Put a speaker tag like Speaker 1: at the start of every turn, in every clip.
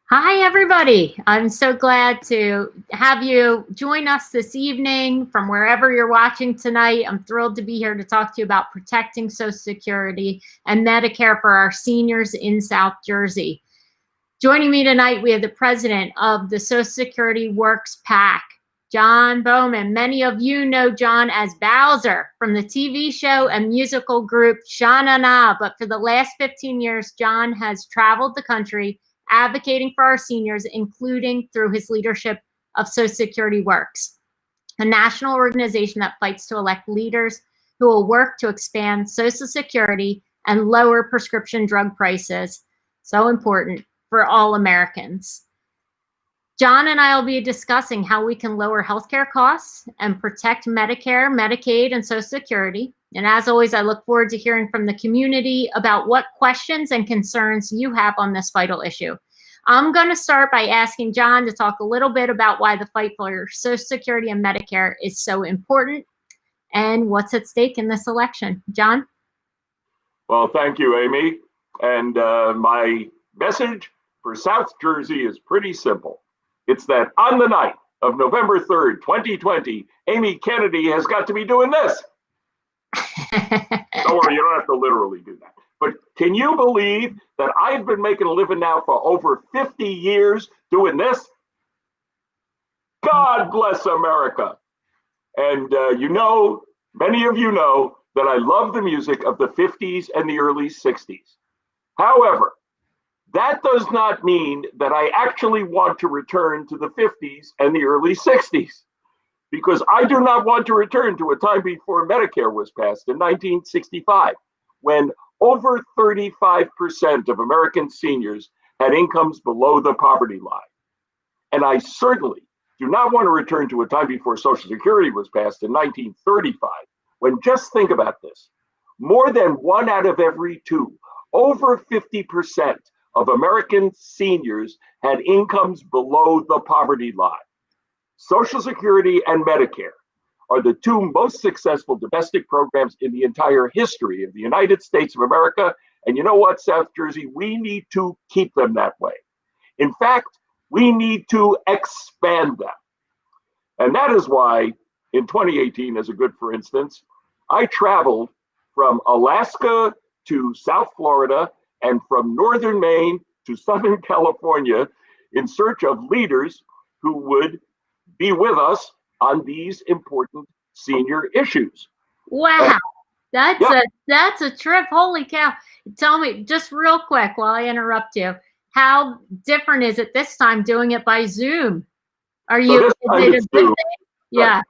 Speaker 1: Hi, everybody. I'm so glad to have you join us this evening from wherever you're watching tonight. I'm thrilled to be here to talk to you about protecting Social Security and Medicare for our seniors in South Jersey. Joining me tonight, we have the president of the Social Security Works PAC, John Bowman. Many of you know John as Bowser from the TV show and musical group Sha-Na Na, but for the last 15 years, John has traveled the country advocating for our seniors, including through his leadership of Social Security Works, a national organization that fights to elect leaders who will work to expand Social Security and lower prescription drug prices. So important for all Americans. John and I will be discussing how we can lower healthcare costs and protect Medicare, Medicaid, and Social Security. And as always, I look forward to hearing from the community about what questions and concerns you have on this vital issue. I'm going to start by asking John to talk a little bit about why the fight for Social Security and Medicare is so important and what's at stake in this election. John?
Speaker 2: Well, thank you, Amy. And my message for South Jersey is pretty simple. It's that on the night of November 3rd, 2020, Amy Kennedy has got to be doing this. Don't worry, you don't have to literally do that. But can you believe that I've been making a living now for over 50 years doing this? God bless America. And many of you know that I love the music of the 50s and the early 60s. However, that does not mean that I actually want to return to the 50s and the early 60s, because I do not want to return to a time before Medicare was passed in 1965, when over 35% of American seniors had incomes below the poverty line. And I certainly do not want to return to a time before Social Security was passed in 1935, when, just think about this, more than 1 out of every 2, over 50% of American seniors had incomes below the poverty line. Social Security and Medicare are the 2 most successful domestic programs in the entire history of the United States of America. And you know what, South Jersey, we need to keep them that way. In fact, we need to expand them. And that is why in 2018, as a good for instance, I traveled from Alaska to South Florida and from northern Maine to Southern California in search of leaders who would be with us on these important senior issues.
Speaker 1: Wow, that's a trip. Holy cow. Tell me just real quick while I interrupt you, how different is it this time doing it by Zoom? Are you?
Speaker 2: Zoom.
Speaker 1: Yeah.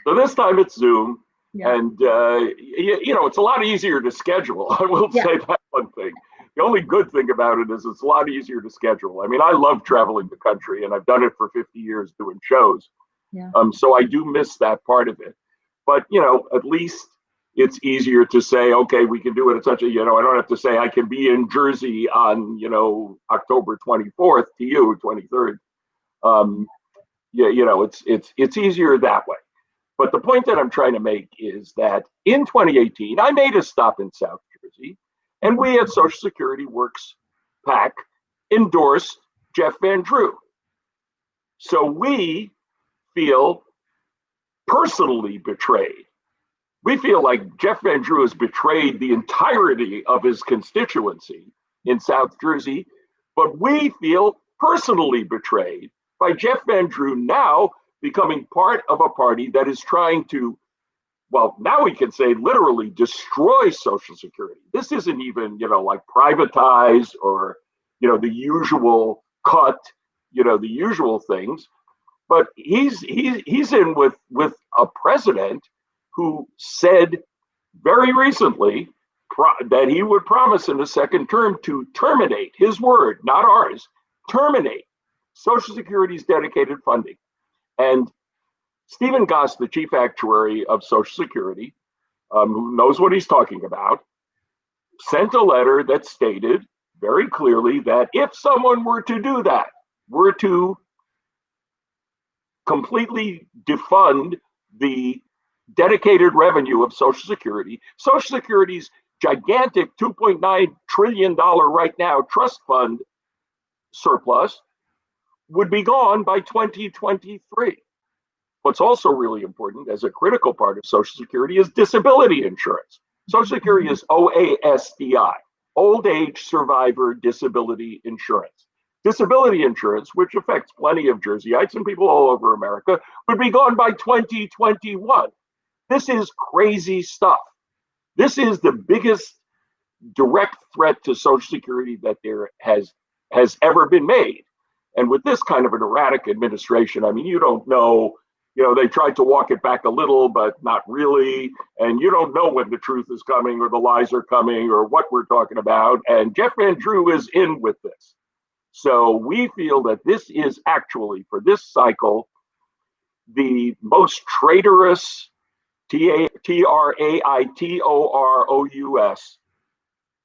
Speaker 2: So this time it's Zoom. Yeah. And, it's a lot easier to schedule. I will say that one thing. The only good thing about it is it's a lot easier to schedule. I mean, I love traveling the country, and I've done it for 50 years doing shows.
Speaker 1: Yeah.
Speaker 2: So I do miss that part of it. But, at least it's easier to say, okay, we can do it at such a, I don't have to say I can be in Jersey on, October 24th to you, 23rd. It's easier that way. But the point that I'm trying to make is that in 2018, I made a stop in South Jersey, and we at Social Security Works PAC endorsed Jeff Van Drew. So we feel personally betrayed. We feel like Jeff Van Drew has betrayed the entirety of his constituency in South Jersey, but we feel personally betrayed by Jeff Van Drew now becoming part of a party that is trying to, well, now we can say literally destroy Social Security. This isn't even, like privatize or, the usual cut, the usual things. But he's in with a president who said very recently that he would promise in a second term to terminate, his word, not ours, terminate Social Security's dedicated funding. And Stephen Goss, the chief actuary of Social Security, who knows what he's talking about, sent a letter that stated very clearly that if someone were to do that, were to completely defund the dedicated revenue of Social Security, Social Security's gigantic $2.9 trillion right now trust fund surplus would be gone by 2023. What's also really important as a critical part of Social Security is disability insurance. Social Security is OASDI, Old Age Survivor Disability Insurance. Disability insurance, which affects plenty of Jerseyites and people all over America, would be gone by 2021. This is crazy stuff. This is the biggest direct threat to Social Security that there has ever been made. And with this kind of an erratic administration, I mean, you don't know, they tried to walk it back a little, but not really. And you don't know when the truth is coming or the lies are coming or what we're talking about. And Jeff Van Drew is in with this. So we feel that this is actually, for this cycle, the most traitorous, TRAITOROUS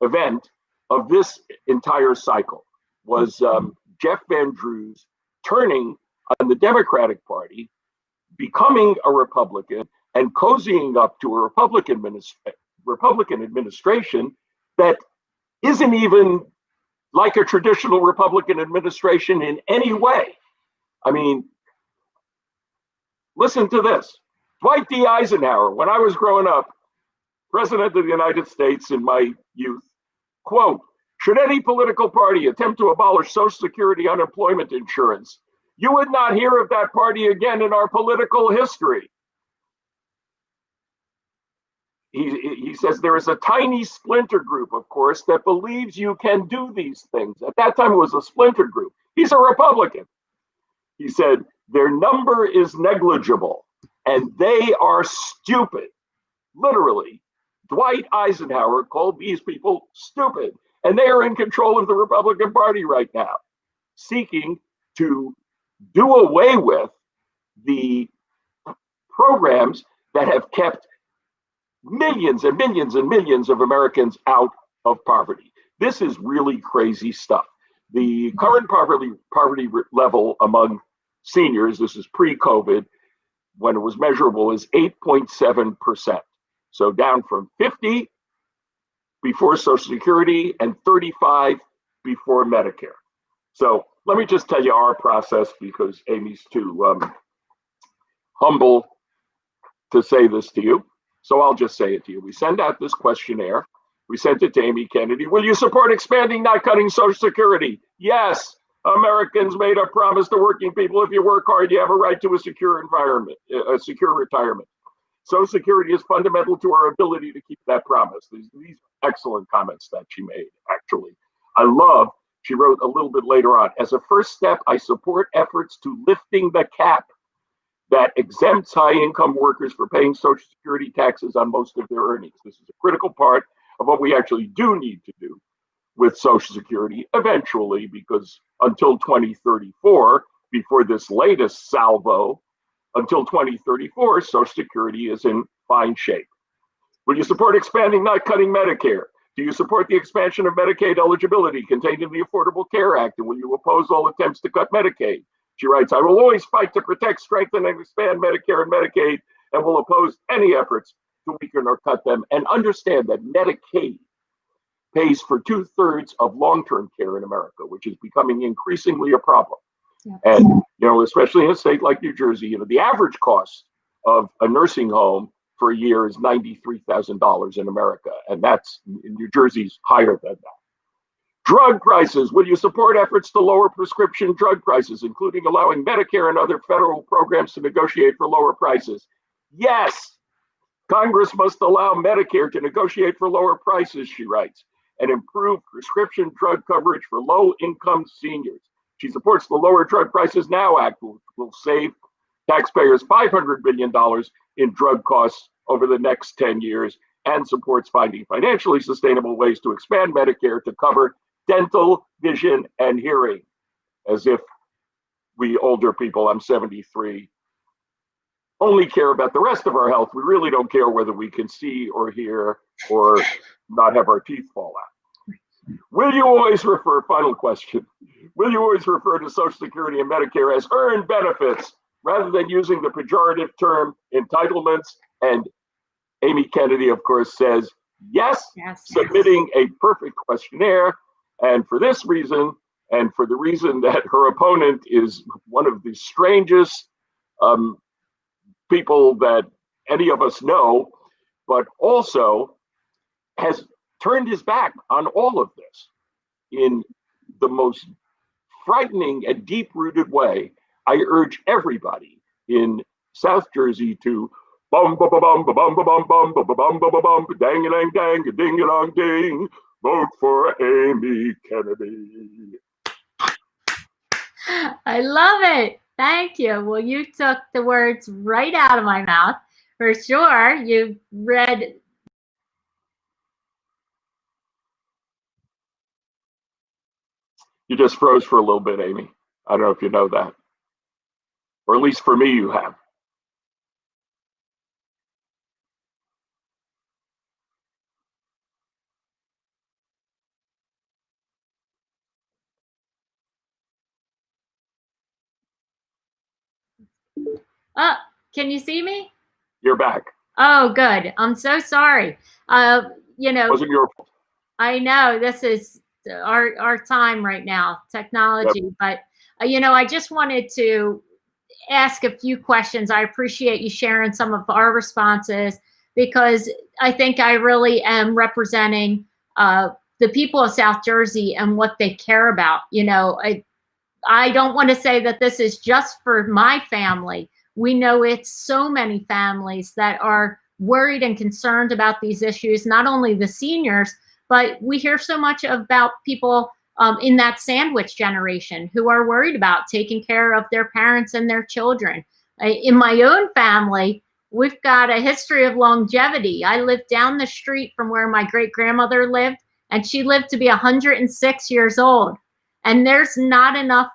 Speaker 2: event of this entire cycle was Jeff Van Drew's turning on the Democratic Party, becoming a Republican, and cozying up to a Republican administration that isn't even like a traditional Republican administration in any way. I mean, listen to this. Dwight D. Eisenhower, when I was growing up, President of the United States in my youth, quote, "Should any political party attempt to abolish Social Security unemployment insurance, you would not hear of that party again in our political history." He says there is a tiny splinter group, of course, that believes you can do these things. At that time, it was a splinter group. He's a Republican. He said, their number is negligible and they are stupid. Literally, Dwight Eisenhower called these people stupid, and they are in control of the Republican Party right now, seeking to do away with the programs that have kept millions and millions and millions of Americans out of poverty. This is really crazy stuff. The current poverty level among seniors, this is pre-COVID, when it was measurable, is 8.7%. So down from 50 before Social Security and 35 before Medicare. So let me just tell you our process, because Amy's too humble to say this to you. So I'll just say it to you. We send out this questionnaire. We sent it to Amy Kennedy. Will you support expanding, not cutting Social Security? Yes. Americans made a promise to working people. If you work hard, you have a right to a secure environment, a secure retirement. Social Security is fundamental to our ability to keep that promise. These are excellent comments that she made, actually. I love, she wrote a little bit later on, as a first step, I support efforts to lifting the cap that exempts high-income workers for paying Social Security taxes on most of their earnings. This is a critical part of what we actually do need to do with Social Security eventually, because until 2034, before this latest salvo, until 2034, Social Security is in fine shape. Will you support expanding, not cutting Medicare? Do you support the expansion of Medicaid eligibility contained in the Affordable Care Act? And will you oppose all attempts to cut Medicaid? She writes, I will always fight to protect, strengthen, and expand Medicare and Medicaid, and will oppose any efforts to weaken or cut them. And understand that Medicaid pays for 2/3 of long-term care in America, which is becoming increasingly a problem. Yeah. And, especially in a state like New Jersey, the average cost of a nursing home for a year is $93,000 in America. And that's, in New Jersey's higher than that. Drug prices. Will you support efforts to lower prescription drug prices, including allowing Medicare and other federal programs to negotiate for lower prices? Yes. Congress must allow Medicare to negotiate for lower prices, she writes, and improve prescription drug coverage for low-income seniors. She supports the Lower Drug Prices Now Act, which will save taxpayers $500 billion in drug costs over the next 10 years, and supports finding financially sustainable ways to expand Medicare to cover dental, vision, and hearing. As if we older people, I'm 73, only care about the rest of our health. We really don't care whether we can see or hear or not have our teeth fall out. Will you always refer, final question, will you always refer to Social Security and Medicare as earned benefits rather than using the pejorative term entitlements? And Amy Kennedy, of course, says yes, submitting a perfect questionnaire. And for this reason, and for the reason that her opponent is one of the strangest people that any of us know, but also has turned his back on all of this in the most frightening and deep-rooted way. I urge everybody in South Jersey to bum bum bum bum bum bum bum bum bum bum bum dang dang dang ding dong ding, vote for Amy Kennedy.
Speaker 1: I love it. Thank you. Well, you took the words right out of my mouth. For sure, you read.
Speaker 2: You just froze for a little bit, Amy. I don't know if you know that. Or at least for me, you have.
Speaker 1: Oh, can you see me?
Speaker 2: You're back.
Speaker 1: Oh, good. I'm so sorry.
Speaker 2: Wasn't your fault.
Speaker 1: I know this is our time right now, technology. Yep. But I just wanted to ask a few questions. I appreciate you sharing some of our responses, because I think I really am representing the people of South Jersey and what they care about. I don't want to say that this is just for my family. We know it's so many families that are worried and concerned about these issues, not only the seniors, but we hear so much about people in that sandwich generation who are worried about taking care of their parents and their children. In my own family, we've got a history of longevity. I lived down the street from where my great-grandmother lived, and she lived to be 106 years old. And there's not enough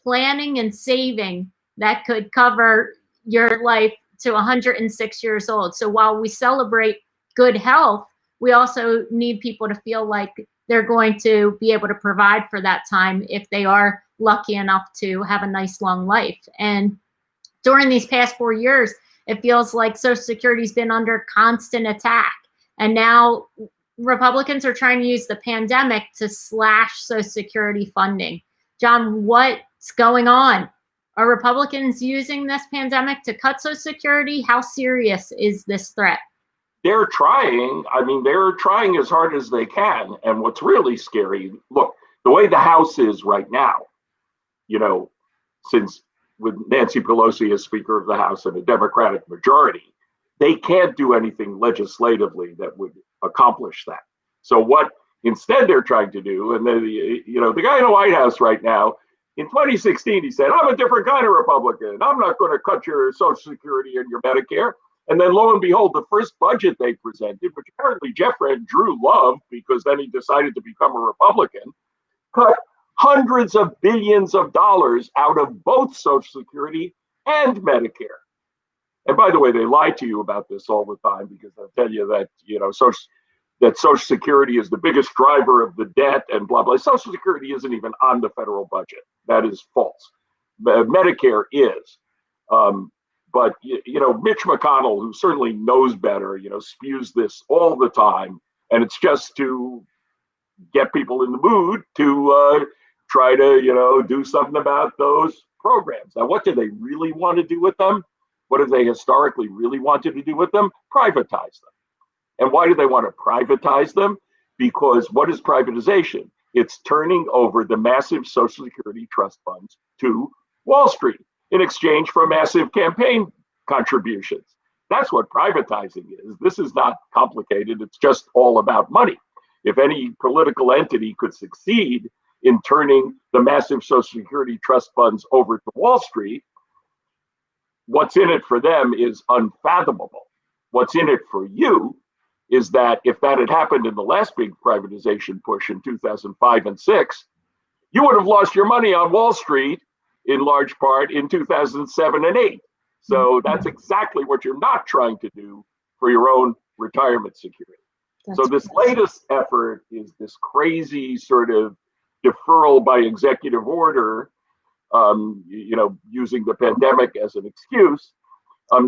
Speaker 1: planning and saving that could cover your life to 106 years old. So while we celebrate good health, we also need people to feel like they're going to be able to provide for that time if they are lucky enough to have a nice long life. And during these past 4 years, it feels like Social Security's been under constant attack. And now Republicans are trying to use the pandemic to slash Social Security funding. John, what's going on? Are Republicans using this pandemic to cut Social Security? How serious is this threat?
Speaker 2: They're trying. I mean, they're trying as hard as they can. And what's really scary, look, the way the House is right now, since with Nancy Pelosi as Speaker of the House and a Democratic majority, they can't do anything legislatively that would accomplish that. So what instead they're trying to do, and the guy in the White House right now, in 2016, he said, I'm a different kind of Republican. I'm not going to cut your Social Security and your Medicare. And then lo and behold, the first budget they presented, which apparently Jeff and Drew loved because then he decided to become a Republican, cut hundreds of billions of dollars out of both Social Security and Medicare. And by the way, they lie to you about this all the time because they'll tell you that, that Social Security is the biggest driver of the debt and blah, blah. Social Security isn't even on the federal budget. That is false. Medicare is. But, Mitch McConnell, who certainly knows better, spews this all the time. And it's just to get people in the mood to try to, do something about those programs. Now, what do they really want to do with them? What have they historically really wanted to do with them? Privatize them. And why do they want to privatize them? Because what is privatization? It's turning over the massive Social Security trust funds to Wall Street in exchange for massive campaign contributions. That's what privatizing is. This is not complicated. It's just all about money. If any political entity could succeed in turning the massive Social Security trust funds over to Wall Street, what's in it for them is unfathomable. What's in it for you is that if that had happened in the last big privatization push in 2005 and 6, you would have lost your money on Wall Street in large part in 2007 and 8. So that's exactly what you're not trying to do for your own retirement security. So this latest effort is this crazy sort of deferral by executive order, using the pandemic as an excuse.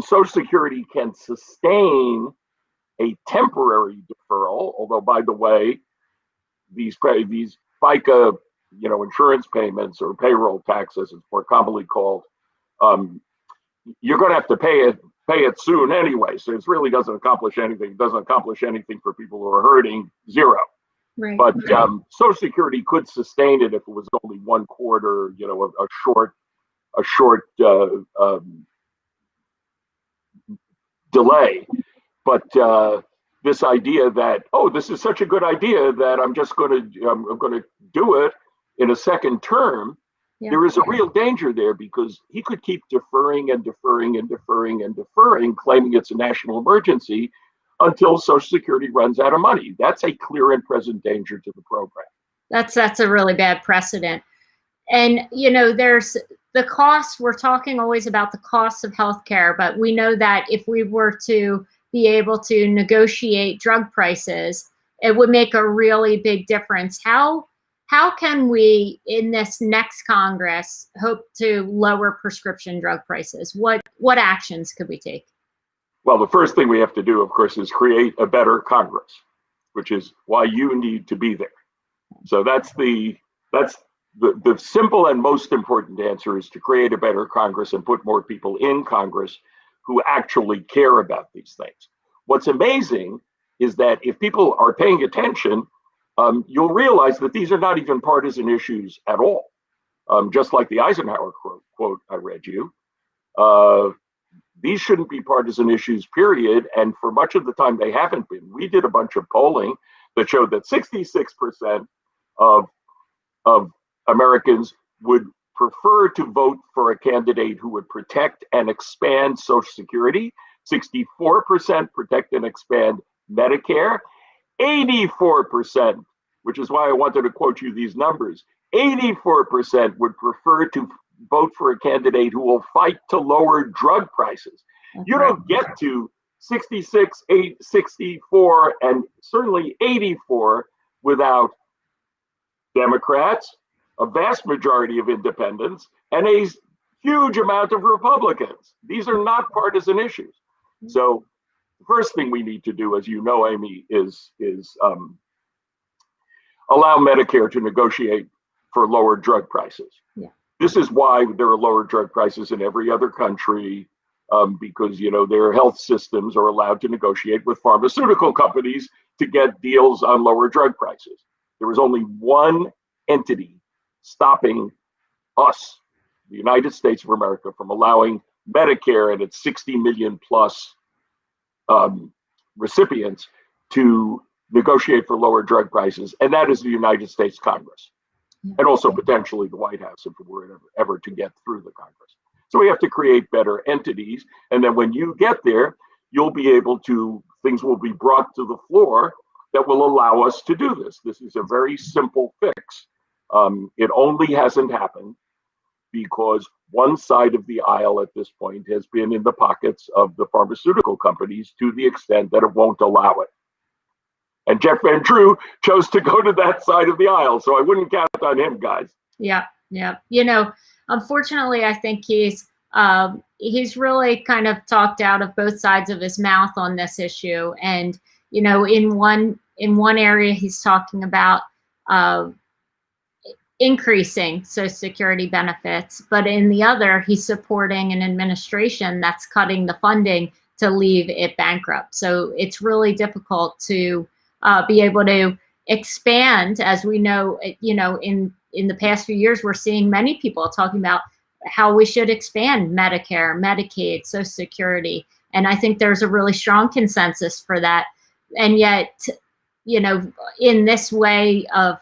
Speaker 2: Social Security can sustain a temporary deferral, although, by the way, these FICA insurance payments or payroll tax, as it's more commonly called, you're going to have to pay it soon anyway. So it really doesn't accomplish anything. It doesn't accomplish anything for people who are hurting, zero.
Speaker 1: Right.
Speaker 2: But Social Security could sustain it if it was only one quarter, a short delay. But this idea that, oh, this is such a good idea that I'm going to do it in a second term. Yeah. There is a real danger there, because he could keep deferring and deferring and deferring and deferring, claiming it's a national emergency until Social Security runs out of money. That's a clear and present danger to the program.
Speaker 1: That's a really bad precedent. And, there's the costs. We're talking always about the costs of healthcare, but we know that if we were to be able to negotiate drug prices, it would make a really big difference. How can we, in this next Congress, hope to lower prescription drug prices? What actions could we take?
Speaker 2: Well, the first thing we have to do, of course, is create a better Congress, which is why you need to be there. So that's the simple and most important answer, is to create a better Congress and put more people in Congress who actually care about these things. What's amazing is that if people are paying attention, you'll realize that these are not even partisan issues at all. Just like the Eisenhower quote I read you, these shouldn't be partisan issues, period. And for much of the time, they haven't been. We did a bunch of polling that showed that 66% of Americans would prefer to vote for a candidate who would protect and expand Social Security, 64% protect and expand Medicare, 84%, which is why I wanted to quote you these numbers, 84% would prefer to vote for a candidate who will fight to lower drug prices. Okay. You don't get to 66, 64, and certainly 84 without Democrats, a vast majority of independents, and a huge amount of Republicans. These are not partisan issues. So the first thing we need to do, as you know, Amy, is allow Medicare to negotiate for lower drug prices. Yeah. This is why there are lower drug prices in every other country, because their health systems are allowed to negotiate with pharmaceutical companies to get deals on lower drug prices. There was only one entity stopping us, the United States of America, from allowing Medicare and its 60 million plus recipients to negotiate for lower drug prices, and that is the United States Congress, and also potentially the White House if it were ever to get through the Congress. So we have to create better entities, and then when you get there, things will be brought to the floor that will allow us to do this. This is a very simple fix. It only hasn't happened because one side of the aisle at this point has been in the pockets of the pharmaceutical companies to the extent that it won't allow it. And Jeff Van Drew chose to go to that side of the aisle, so I wouldn't count on him, guys.
Speaker 1: Yeah. Unfortunately, I think he's really kind of talked out of both sides of his mouth on this issue. And in one area, he's talking about increasing Social Security benefits, but in the other, he's supporting an administration that's cutting the funding to leave it bankrupt. So it's really difficult to be able to expand, as we know. In the past few years, we're seeing many people talking about how we should expand Medicare, Medicaid, Social Security, and I think there's a really strong consensus for that. And yet, in this way of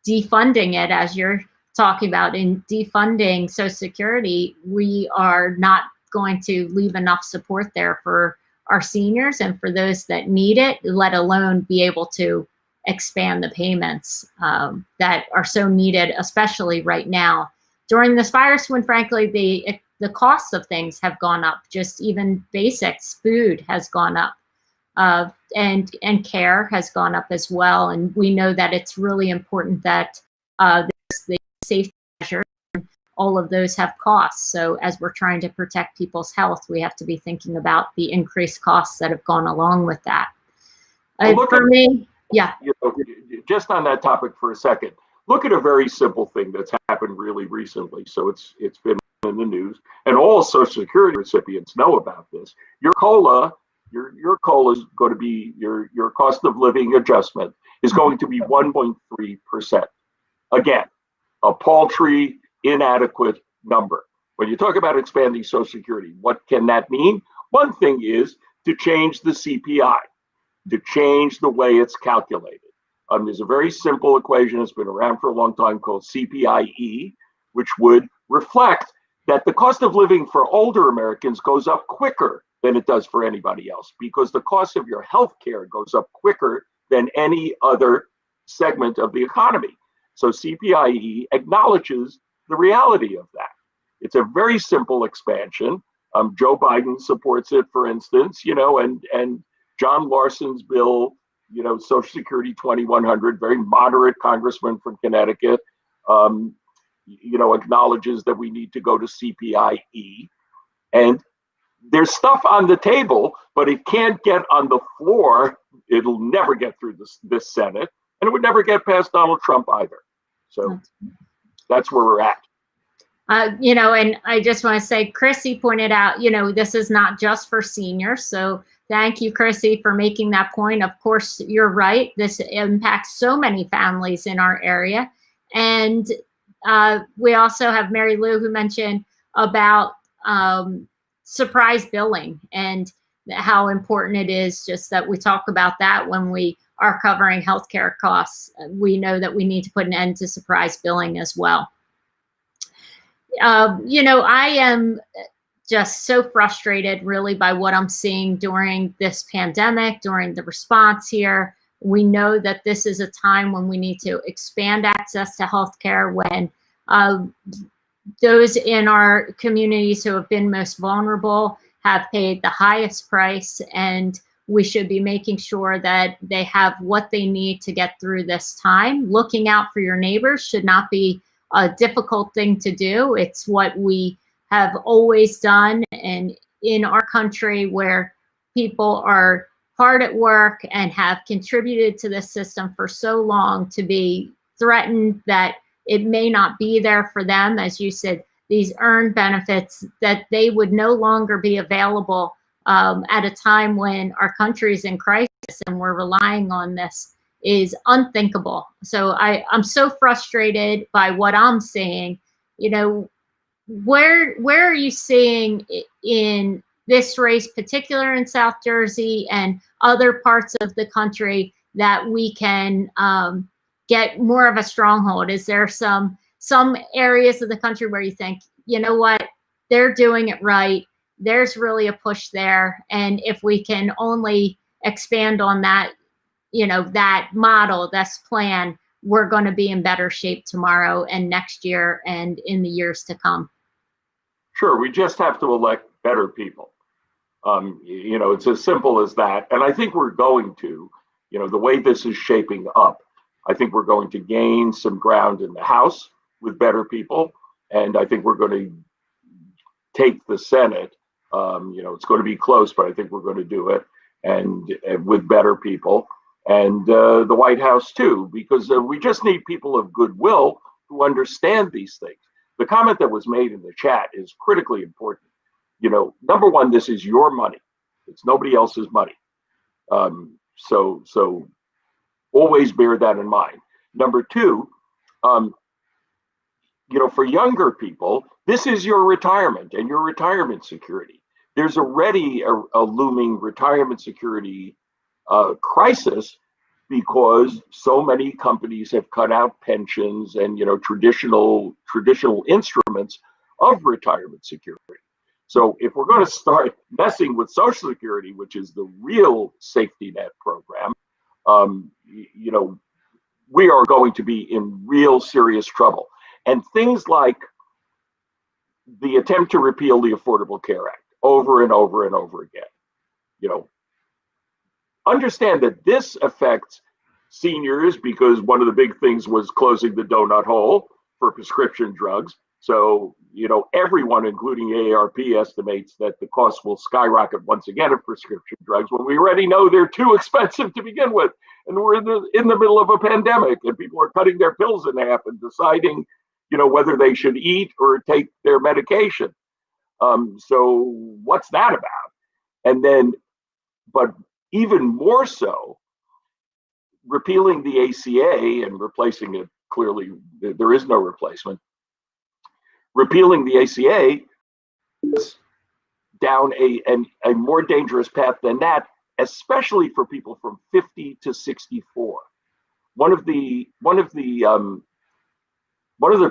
Speaker 1: defunding it, as you're talking about, in defunding Social Security, we are not going to leave enough support there for our seniors and for those that need it, let alone be able to expand the payments that are so needed, especially right now during this virus, when frankly the costs of things have gone up. Just even basics, food has gone up. And care has gone up as well. And we know that it's really important that there's the safety measures. All of those have costs. So as we're trying to protect people's health, we have to be thinking about the increased costs that have gone along with that. For me, yeah.
Speaker 2: Just on that topic for a second, look at a very simple thing that's happened really recently. So it's been in the news, and all Social Security recipients know about this. Your COLA, your COLA is going to be your cost of living adjustment is going to be 1.3%. Again, a paltry, inadequate number. When you talk about expanding Social Security, what can that mean? One thing is to change the CPI, to change the way it's calculated. There's a very simple equation that's been around for a long time called CPIE, which would reflect that the cost of living for older Americans goes up quicker than it does for anybody else, because the cost of your health care goes up quicker than any other segment of the economy. So CPIE acknowledges the reality of that. It's a very simple expansion. Joe Biden supports it, for instance, and John Larson's bill, Social Security 2100, very moderate congressman from Connecticut, acknowledges that we need to go to CPIE. And there's stuff on the table, but it can't get on the floor. It'll never get through this Senate, and it would never get past Donald Trump either. So that's where we're at.
Speaker 1: And I just want to say, Chrissy pointed out, this is not just for seniors. So thank you, Chrissy, for making that point. Of course, you're right. This impacts so many families in our area. And we also have Mary Lou, who mentioned about surprise billing and how important it is just that we talk about that when we are covering healthcare costs. We know that we need to put an end to surprise billing as well. I am just so frustrated really by what I'm seeing during this pandemic, during the response here. We know that this is a time when we need to expand access to healthcare, when those in our communities who have been most vulnerable have paid the highest price, and we should be making sure that they have what they need to get through this time. Looking out for your neighbors should not be a difficult thing to do. It's what we have always done, and in our country where people are hard at work and have contributed to this system for so long, to be threatened that it may not be there for them, as you said, these earned benefits, that they would no longer be available at a time when our country is in crisis and we're relying on this, is unthinkable. So I'm so frustrated by what I'm seeing. Where are you seeing in this race, particular in South Jersey and other parts of the country, that we can get more of a stronghold? Is there some areas of the country where you think, what, they're doing it right, there's really a push there, and if we can only expand on that, that model, this plan, we're going to be in better shape tomorrow and next year and in the years to come?
Speaker 2: Sure, we just have to elect better people. It's as simple as that. And I think we're going to, the way this is shaping up, I think we're going to gain some ground in the House with better people. And I think we're going to take the Senate. It's going to be close, but I think we're going to do it, and with better people. And the White House too, because we just need people of goodwill who understand these things. The comment that was made in the chat is critically important. Number one, this is your money. It's nobody else's money. So always bear that in mind. Number two, for younger people, this is your retirement and your retirement security. There's already a looming retirement security crisis, because so many companies have cut out pensions and traditional instruments of retirement security. So if we're going to start messing with Social Security, which is the real safety net program, we are going to be in real serious trouble. And things like the attempt to repeal the Affordable Care Act over and over and over again, understand that this affects seniors, because one of the big things was closing the donut hole for prescription drugs. So everyone, including AARP, estimates that the cost will skyrocket once again of prescription drugs when we already know they're too expensive to begin with. And we're in the middle of a pandemic, and people are cutting their pills in half and deciding, whether they should eat or take their medication. So what's that about? And then, but even more so, repealing the ACA and replacing it, clearly there is no replacement. Repealing the ACA is down a more dangerous path than that, especially for people from 50 to 64. One of the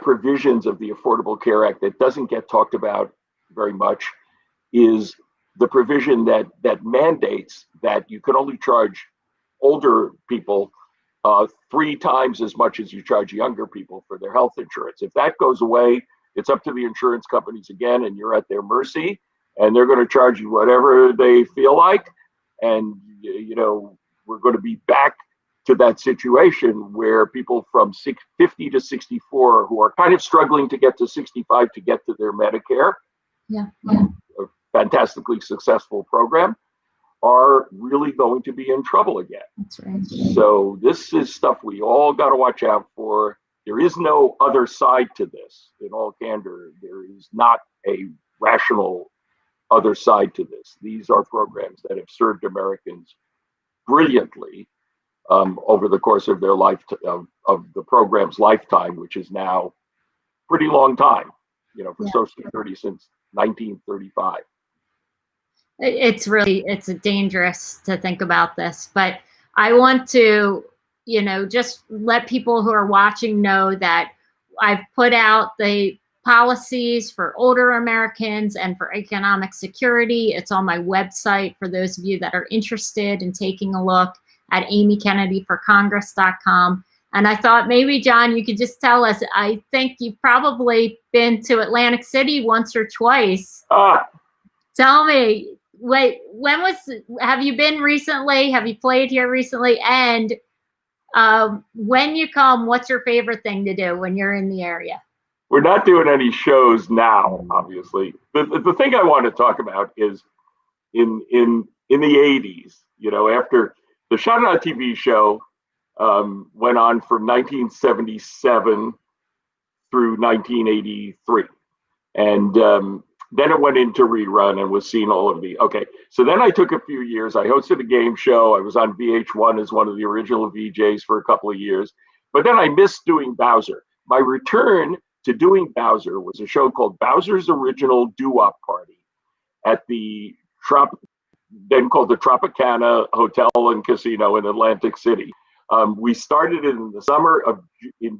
Speaker 2: provisions of the Affordable Care Act that doesn't get talked about very much is the provision that mandates that you can only charge older people 3 times as much as you charge younger people for their health insurance. If that goes away, it's up to the insurance companies again, and you're at their mercy, and they're going to charge you whatever they feel like. And, we're going to be back to that situation where people from 50 to 64 who are kind of struggling to get to 65 to get to their Medicare, a fantastically successful program, are really going to be in trouble again.
Speaker 1: That's right.
Speaker 2: So this is stuff we all got to watch out for. There is no other side to this. In all candor, there is not a rational other side to this. These are programs that have served Americans brilliantly over the course of their life, of the program's lifetime, which is now pretty long time, for Social Security since 1935.
Speaker 1: It's dangerous to think about this, but I want to, just let people who are watching know that I've put out the policies for older Americans and for economic security. It's on my website for those of you that are interested in taking a look at amykennedyforcongress.com. And I thought maybe, John, you could just tell us, I think you've probably been to Atlantic City once or twice. Tell me, have you been recently? Have you played here recently? And when you come, what's your favorite thing to do when you're in the area?
Speaker 2: We're not doing any shows now, obviously. The thing I want to talk about is in the 80s, after the Shot on TV show went on from 1977 through 1983. And then it went into rerun and was seen all of the, so then I took a few years. I hosted a game show. I was on VH1 as one of the original VJs for a couple of years. But then I missed doing Bowser. My return to doing Bowser was a show called Bowser's Original Doo-Wop Party at the then called the Tropicana Hotel and Casino in Atlantic City. We started it in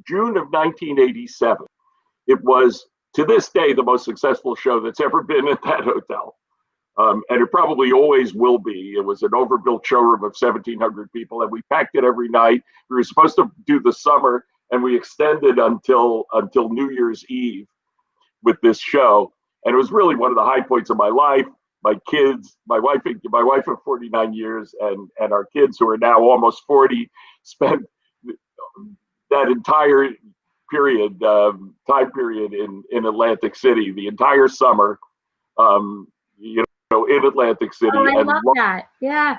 Speaker 2: June of 1987. It was, to this day, the most successful show that's ever been at that hotel. And it probably always will be. It was an overbuilt showroom of 1,700 people, and we packed it every night. We were supposed to do the summer, and we extended until New Year's Eve with this show. And it was really one of the high points of my life. My kids, my wife of 49 years, and our kids, who are now almost 40, spent that entire time period in Atlantic City, the entire summer, in Atlantic City.
Speaker 1: Oh, I love that. Yeah.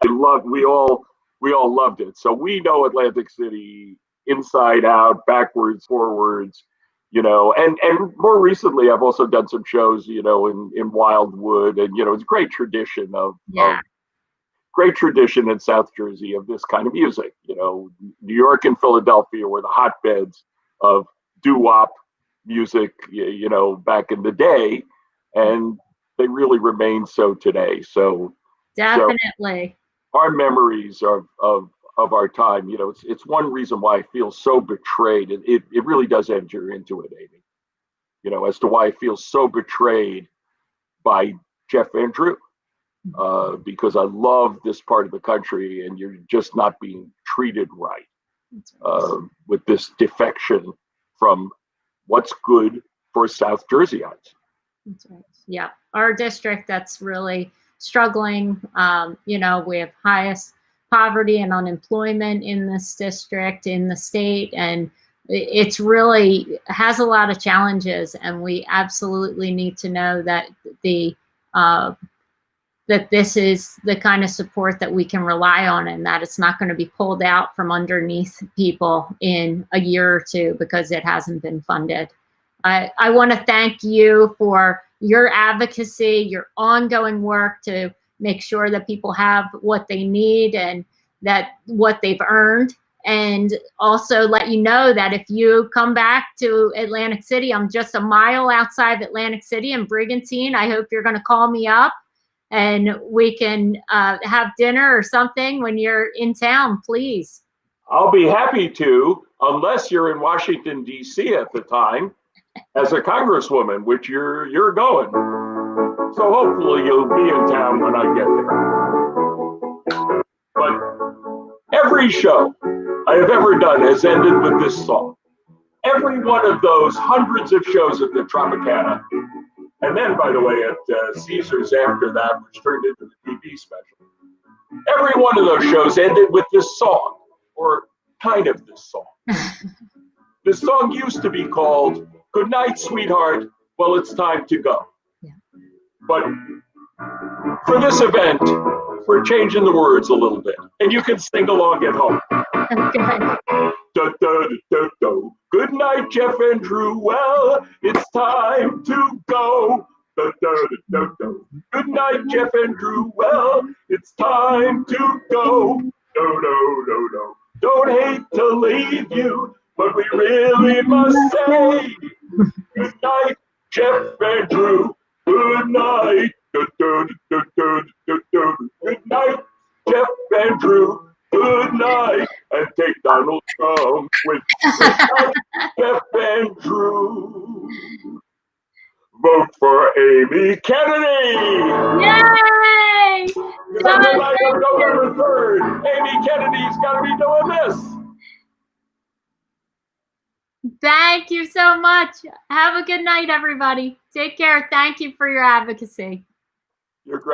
Speaker 2: We all loved it. So we know Atlantic City inside out, backwards, forwards, and more recently I've also done some shows, in Wildwood, and it's a great tradition great tradition in South Jersey of this kind of music. New York and Philadelphia were the hotbeds of doo-wop music, back in the day, and they really remain so today. So
Speaker 1: definitely,
Speaker 2: our memories of our time, it's one reason why I feel so betrayed. It really does enter into it, Amy, as to why I feel so betrayed by Jeff Van Drew, because I love this part of the country, and you're just not being treated right, with this defection from what's good for South Jerseyites.
Speaker 1: That's right. Yeah, our district that's really struggling. We have highest poverty and unemployment in this district, in the state, and it's really has a lot of challenges, and we absolutely need to know that that this is the kind of support that we can rely on, and that it's not going to be pulled out from underneath people in a year or two because it hasn't been funded. I want to thank you for your advocacy, your ongoing work to make sure that people have what they need and that what they've earned. And also let you know that if you come back to Atlantic City, I'm just a mile outside of Atlantic City in Brigantine. I hope you're going to call me up and we can have dinner or something when you're in town, please.
Speaker 2: I'll be happy to, unless you're in Washington, D.C. at the time as a congresswoman, which you're going. So hopefully you'll be in town when I get there. But every show I have ever done has ended with this song. Every one of those hundreds of shows at the Tropicana, and then, by the way, at Caesars after that, which turned into the TV special, every one of those shows ended with this song, or kind of this song. This song used to be called "Good Night, Sweetheart, Well, It's Time to Go."
Speaker 1: Yeah.
Speaker 2: But for this event, we're changing the words a little bit, and you can sing along at home.
Speaker 1: Okay.
Speaker 2: Da, da, da, da. Good night, Jeff and Drew. Well, it's time to go. Da, da, da, da. Good night, Jeff and Drew. Well, it's time to go. No, no, no, no. Don't hate to leave you, but we really must say good night, Jeff and Drew. Good night. Da, da, da, da, da, da. Good night, Jeff and Drew. Good night. And take Donald Trump with Jeff and Drew. Vote for Amy Kennedy.
Speaker 1: Yay!
Speaker 2: Because on the night of November 3rd, Amy Kennedy's got to be doing this.
Speaker 1: Thank you so much. Have a good night, everybody. Take care. Thank you for your advocacy.
Speaker 2: You're great.